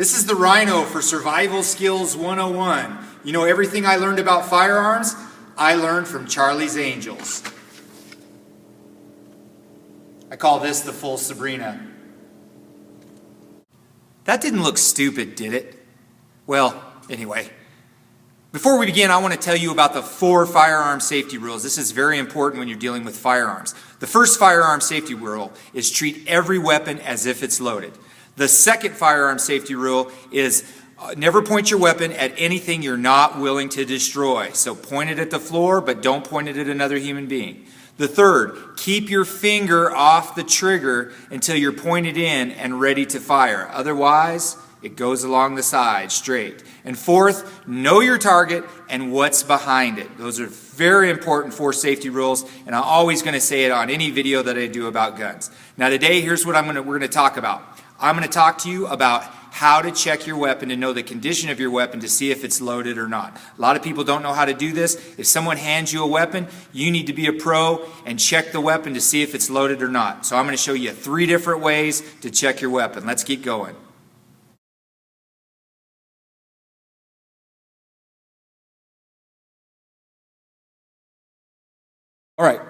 This is the Rhino for Survival Skills 101. You know, everything I learned about firearms, I learned from Charlie's Angels. I call this the full Sabrina. That didn't look stupid, did it? Well, anyway. Before we begin, I want to tell you about the 4 firearm safety rules. This is very important when you're dealing with firearms. The first firearm safety rule is treat every weapon as if it's loaded. The second firearm safety rule is never point your weapon at anything you're not willing to destroy. So point it at the floor, but don't point it at another human being. The third, keep your finger off the trigger until you're pointed in and ready to fire. Otherwise, it goes along the side straight. And fourth, know your target and what's behind it. Those are very important 4 safety rules, and I'm always going to say it on any video that I do about guns. Now today, here's what we're going to talk about. I'm going to talk to you about how to check your weapon to know the condition of your weapon to see if it's loaded or not. A lot of people don't know how to do this. If someone hands you a weapon, you need to be a pro and check the weapon to see if it's loaded or not. So I'm going to show you 3 different ways to check your weapon. Let's keep going. All right.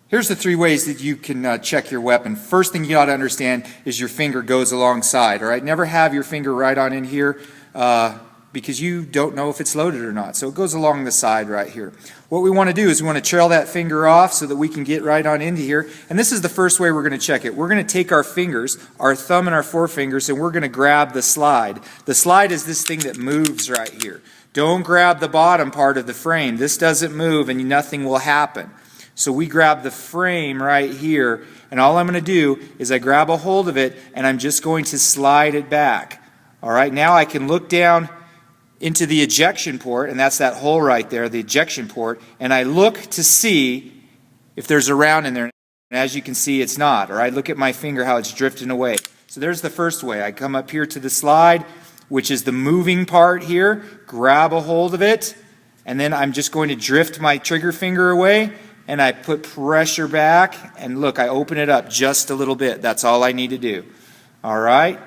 Here's the 3 ways that you can check your weapon. First thing you ought to understand is your finger goes alongside. All right, never have your finger right on in here because you don't know if it's loaded or not. So it goes along the side right here. What we want to do is we want to trail that finger off so that we can get right on into here. And this is the first way we're going to check it. We're going to take our fingers, our thumb and our forefingers, and we're going to grab the slide. The slide is this thing that moves right here. Don't grab the bottom part of the frame. This doesn't move and nothing will happen. So we grab the frame right here, and all I'm going to do is I grab a hold of it, and I'm just going to slide it back. All right, now I can look down into the ejection port, and that's that hole right there, the ejection port, and I look to see if there's a round in there. And as you can see, it's not. All right, look at my finger, how it's drifting away. So there's the first way. I come up here to the slide, which is the moving part here, grab a hold of it, and then I'm just going to drift my trigger finger away, and I put pressure back, and look, I open it up just a little bit. That's all I need to do. All right?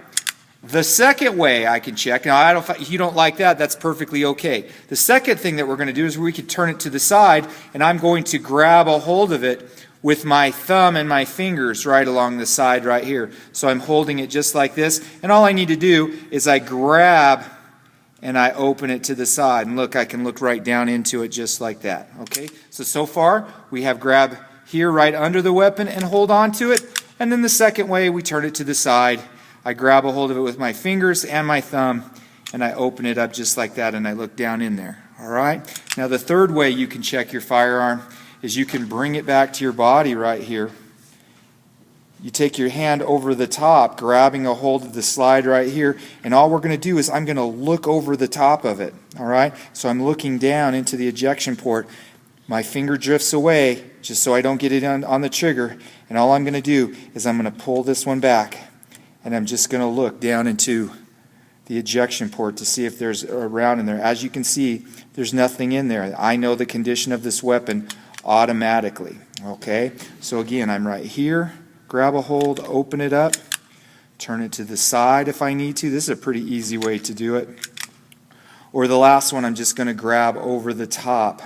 The second way I can check, now if you don't like that, that's perfectly okay. The second thing that we're going to do is we can turn it to the side, and I'm going to grab a hold of it with my thumb and my fingers right along the side right here. So I'm holding it just like this, and all I need to do is I grab and I open it to the side. And look, I can look right down into it just like that. Okay, so far we have grab here right under the weapon and hold on to it. And then the second way, we turn it to the side. I grab a hold of it with my fingers and my thumb, and I open it up just like that, and I look down in there. All right? Now the third way you can check your firearm is you can bring it back to your body right here. You take your hand over the top, grabbing a hold of the slide right here, and all we're going to do is I'm going to look over the top of it, all right? So I'm looking down into the ejection port. My finger drifts away just so I don't get it on the trigger, and all I'm going to do is I'm going to pull this one back, and I'm just going to look down into the ejection port to see if there's a round in there. As you can see, there's nothing in there. I know the condition of this weapon automatically, okay? So again, I'm right here. Grab a hold, open it up, turn it to the side if I need to. This is a pretty easy way to do it. Or the last one, I'm just going to grab over the top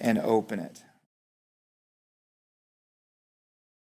and open it.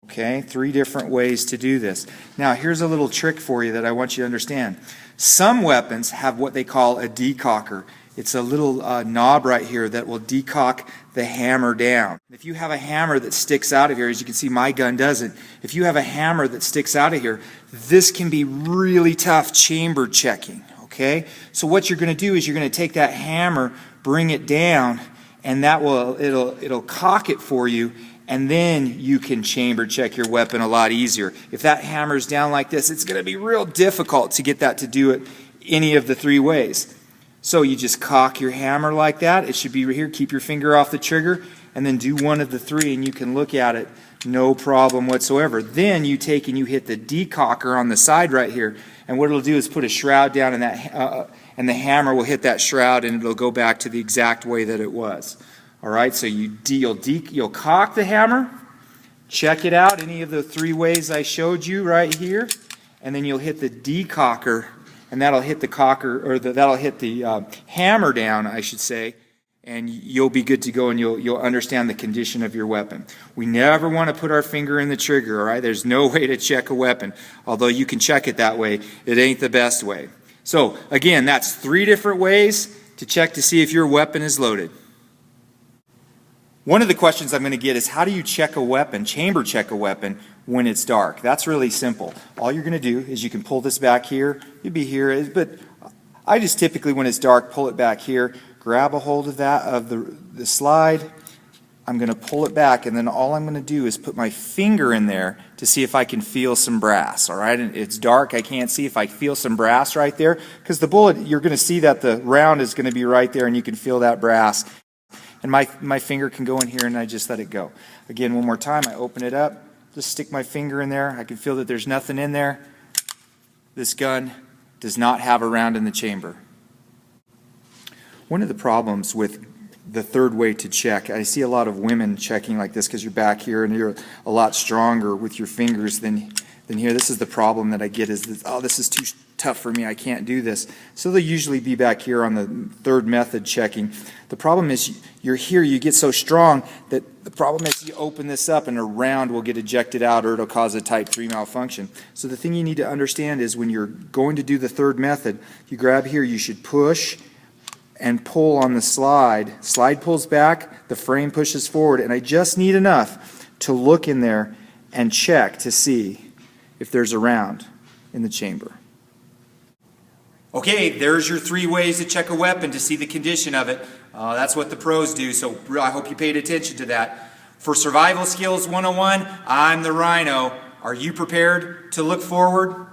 Okay, 3 different ways to do this. Now, here's a little trick for you that I want you to understand. Some weapons have what they call a decocker. It's a little knob right here that will decock the hammer down. If you have a hammer that sticks out of here, as you can see my gun doesn't, if you have a hammer that sticks out of here, this can be really tough chamber checking, okay? So what you're going to do is you're going to take that hammer, bring it down, and it'll cock it for you, and then you can chamber check your weapon a lot easier. If that hammer's down like this, it's going to be real difficult to get that to do it any of the 3 ways. So you just cock your hammer like that. It should be right here. Keep your finger off the trigger and then do one of the 3 and you can look at it no problem whatsoever. Then you take and you hit the decocker on the side right here, and what it'll do is put a shroud down in that, and the hammer will hit that shroud and it'll go back to the exact way that it was. All right, so you'll cock the hammer, check it out, any of the 3 ways I showed you right here, and then you'll hit the decocker and that'll hit the cocker, or that'll hit the hammer down, I should say, and you'll be good to go, and you'll understand the condition of your weapon. We never want to put our finger in the trigger, all right? There's no way to check a weapon. Although you can check it that way, it ain't the best way. So again, that's 3 different ways to check to see if your weapon is loaded. One of the questions I'm going to get is, how do you check a weapon, chamber check a weapon, when it's dark? That's really simple. All you're going to do is you can pull this back here. You'd be here, but I just typically, when it's dark, pull it back here, grab a hold of that, of the slide. I'm going to pull it back, and then all I'm going to do is put my finger in there to see if I can feel some brass, all right? And it's dark, I can't see. If I feel some brass right there, because the bullet, you're going to see that the round is going to be right there, and you can feel that brass. And my finger can go in here, and I just let it go. Again, one more time, I open it up, just stick my finger in there. I can feel that there's nothing in there. This gun does not have a round in the chamber. One of the problems with the third way to check, I see a lot of women checking like this because you're back here and you're a lot stronger with your fingers than here. This is the problem that I get, is this, oh, this is too tough for me, I can't do this. So they'll usually be back here on the third method checking. The problem is you're here, you get so strong that the problem is you open this up and a round will get ejected out, or it'll cause a type 3 malfunction. So the thing you need to understand is, when you're going to do the third method, you grab here, you should push and pull on the slide. Slide pulls back, the frame pushes forward, and I just need enough to look in there and check to see if there's a round in the chamber. Okay, there's your 3 ways to check a weapon to see the condition of it. That's what the pros do, so I hope you paid attention to that. For Survival Skills 101, I'm the Rhino. Are you prepared to look forward?